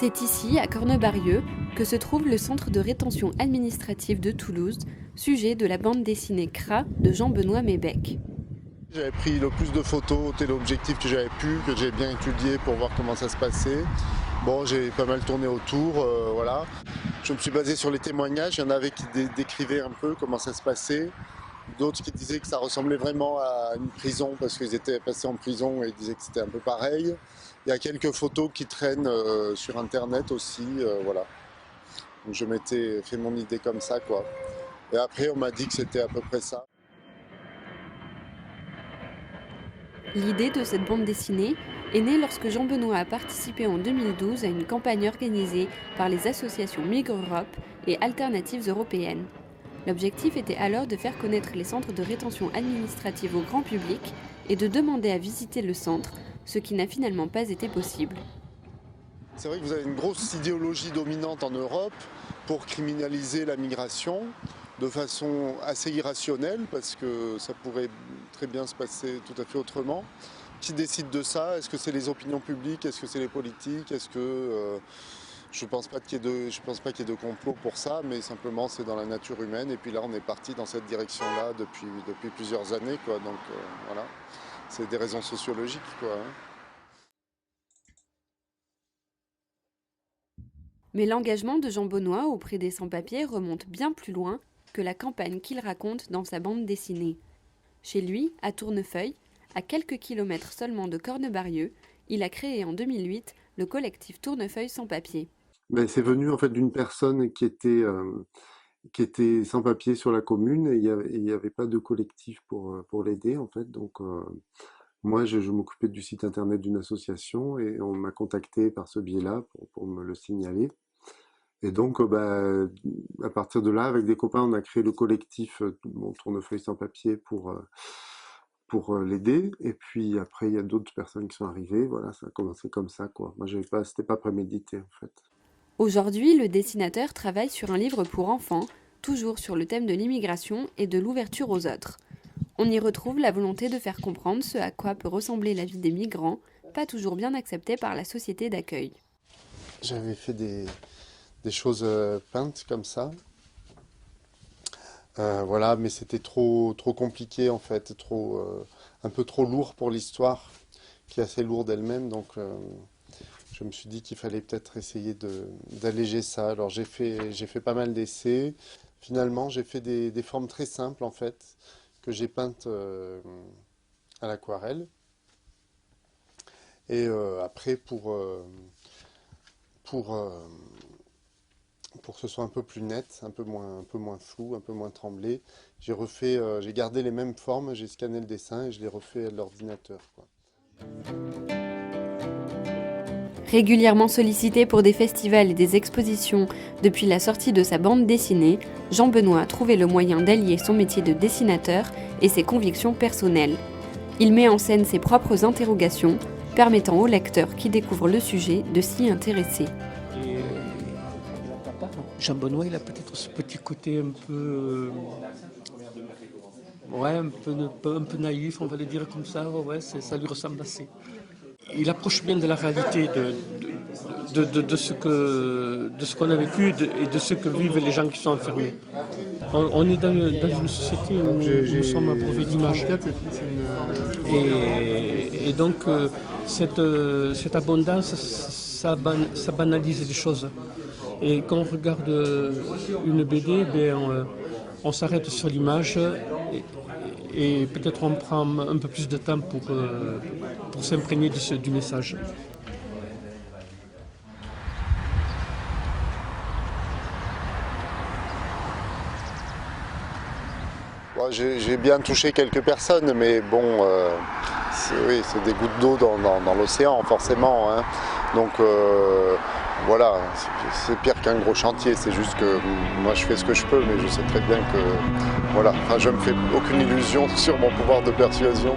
C'est ici, à Cornebarieux, que se trouve le centre de rétention administrative de Toulouse, sujet de la bande dessinée CRA de Jean-Benoît Mébec. J'avais pris le plus de photos téléobjectifs que j'avais pu, que j'ai bien étudié pour voir comment ça se passait. Bon, j'ai pas mal tourné autour, voilà. Je me suis basé sur les témoignages, il y en avait qui décrivaient un peu comment ça se passait. D'autres qui disaient que ça ressemblait vraiment à une prison parce qu'ils étaient passés en prison et ils disaient que c'était un peu pareil. Il y a quelques photos qui traînent sur internet aussi, voilà. Donc je m'étais fait mon idée comme ça, quoi. Et après on m'a dit que c'était à peu près ça. L'idée de cette bande dessinée est née lorsque Jean-Benoît a participé en 2012 à une campagne organisée par les associations Migre Europe et Alternatives européennes. L'objectif était alors de faire connaître les centres de rétention administrative au grand public et de demander à visiter le centre, ce qui n'a finalement pas été possible. C'est vrai que vous avez une grosse idéologie dominante en Europe pour criminaliser la migration de façon assez irrationnelle parce que ça pourrait très bien se passer tout à fait autrement. Qui décide de ça? Est-ce que c'est les opinions publiques? Est-ce que c'est les politiques? Est-ce que je pense pas qu'il y ait de complot pour ça, mais simplement c'est dans la nature humaine. Et puis là, on est parti dans cette direction-là depuis plusieurs années, quoi. Donc voilà, c'est des raisons sociologiques, quoi. Mais l'engagement de Jean-Benoît auprès des sans-papiers remonte bien plus loin que la campagne qu'il raconte dans sa bande dessinée. Chez lui, à Tournefeuille, à quelques kilomètres seulement de Cornebarieux, il a créé en 2008 le collectif Tournefeuille sans-papiers. C'est venu en fait d'une personne qui était sans papier sur la commune et il y avait pas de collectif pour l'aider en fait. Donc moi je m'occupais du site internet d'une association et on m'a contacté par ce biais-là pour me le signaler. Et donc à partir de là, avec des copains, on a créé le collectif Tournefeuille sans papier pour l'aider. Et puis après, il y a d'autres personnes qui sont arrivées. Voilà, ça a commencé comme ça, quoi. Moi, c'était pas prémédité, en fait. Aujourd'hui, le dessinateur travaille sur un livre pour enfants, toujours sur le thème de l'immigration et de l'ouverture aux autres. On y retrouve la volonté de faire comprendre ce à quoi peut ressembler la vie des migrants, pas toujours bien acceptés par la société d'accueil. J'avais fait des choses peintes comme ça. Voilà, mais c'était trop compliqué en fait, un peu trop lourd pour l'histoire, qui est assez lourde elle-même. Donc je me suis dit qu'il fallait peut-être essayer d'alléger ça. Alors j'ai fait pas mal d'essais. Finalement, j'ai fait des formes très simples en fait, que j'ai peintes à l'aquarelle. Et après, pour que ce soit un peu plus net, un peu moins flou, un peu moins tremblé, j'ai gardé les mêmes formes, j'ai scanné le dessin et je l'ai refait à l'ordinateur, quoi. Régulièrement sollicité pour des festivals et des expositions depuis la sortie de sa bande dessinée, Jean-Benoît a trouvé le moyen d'allier son métier de dessinateur et ses convictions personnelles. Il met en scène ses propres interrogations, permettant au lecteur qui découvre le sujet de s'y intéresser. Jean-Benoît, il a peut-être ce petit côté un peu naïf, on va le dire comme ça. Ouais, ça lui ressemble assez. Il approche bien de la réalité de ce qu'on a vécu et de ce que vivent les gens qui sont enfermés. On est dans une société où nous sommes abreuvés d'images. Et donc, cette abondance, ça banalise les choses. Et quand on regarde une BD, on s'arrête sur l'image et peut-être on prend un peu plus de temps pour s'imprégner du message. Bon, j'ai bien touché quelques personnes, mais bon, c'est des gouttes d'eau dans l'océan, forcément, hein. Donc voilà, c'est pire qu'un gros chantier, c'est juste que moi je fais ce que je peux, mais je sais très bien que voilà, enfin, je me fais aucune illusion sur mon pouvoir de persuasion.